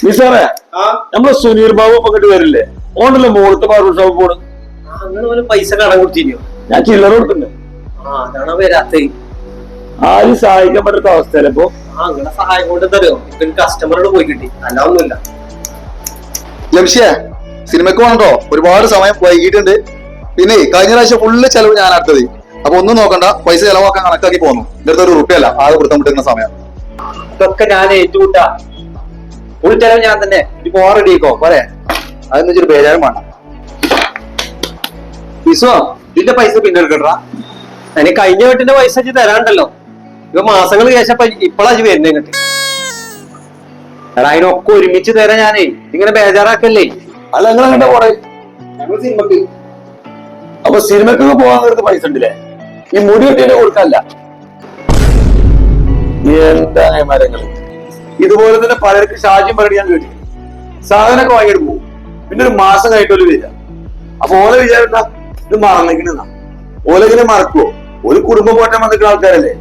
നിസാറേ നമ്മളെ സുനീർ ബാബു പങ്കിട്ട് വരില്ലേ ഓണ്ടല്ലോ മുകളിലത്തെ ബാർബർ ഷോപ്പ് പോണ്. അങ്ങനെ പൈസ കടം കൊടുത്തിരുന്നു. ഞാൻ ചില്ലറ കൊടുത്തിട്ടുണ്ട്. അതാണ് വരാത്ത. ആരും സഹായിക്കാൻ പറ്റാത്ത അവസ്ഥയല്ല ഇപ്പൊ. അങ്ങനെ സഹായം കൊണ്ട് തരുമോ? ഇപ്പൊ കസ്റ്റമറോട് പോയി കിട്ടി, അല്ല ഒന്നുമില്ല. ലംഷ്യ സിനിമക്ക് വേണ്ടോ? ഒരുപാട് സമയം വൈകിട്ടുണ്ട്. പിന്നെ കഴിഞ്ഞ പ്രാവശ്യം ഫുള്ള് ചെലവ് ഞാൻ അടുത്തത്. അപ്പൊ ഒന്നും നോക്കണ്ട, പൈസ ചെലവാക്കാൻ കണക്കാക്കി പോന്നു. എന്റെ അടുത്ത് 1 റുപ്യല്ല ആകെ കൊടുത്താൻ പറ്റുന്ന സമയം. ഇതൊക്കെ ഞാൻ ഏറ്റുകൂട്ടാ. ഫുൾ ചെലവ് ഞാൻ തന്നെ. ഇപ്പൊ റെഡിക്കോ പോരെ? അതെന്ന് വെച്ചൊരു ബേജാരം വേണം. വിശ്വ ഇതിന്റെ പൈസ പിന്നെ എടുക്കട്ടാ. അതിന് കഴിഞ്ഞ വീട്ടിന്റെ പൈസ തരാണ്ടല്ലോ. ഇപ്പൊ മാസങ്ങൾ ശേഷം ഇപ്പളാ വരുന്നേ ഇങ്ങോട്ട്. എടാ അതിനൊക്കെ ഒരുമിച്ച് തരാം ഞാനേ. ഇങ്ങനെ ബേജാറാക്കല്ലേ. അല്ല നിങ്ങൾ അങ്ങോട്ട് പോണേ? ഞങ്ങൾ സിനിമക്ക്. അപ്പൊ സിനിമക്കൊക്കെ പോകാൻ നേരത്തെ പൈസ ഉണ്ടല്ലേ? ഈ മുടി കെട്ടിന്റെ കൊടുക്കല്ല. എന്താ മരങ്ങള് ഇതുപോലെ തന്നെ പലർക്ക് ഷാജ്യം പറയാൻ കേട്ടി സാധനമൊക്കെ വാങ്ങിയിട്ട് പോകും. പിന്നെ ഒരു മാസം കഴിഞ്ഞിട്ട് വരിക. അപ്പൊ ഓല വിചാരം എന്താ? ഇത് മറന്നിക്കണെന്നാ. ഓലകിനെ മറക്കുവോ? ഒരു കുടുംബം പോറ്റാൻ വന്നിട്ടുള്ള ആൾക്കാരല്ലേ.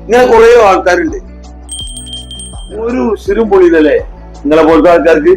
ഇങ്ങനെ കുറെ ആൾക്കാരുണ്ട്. ഒരു ഉസിരും പൊളിയില്ലല്ലേ നിങ്ങളെ പോലത്തെ ആൾക്കാർക്ക്.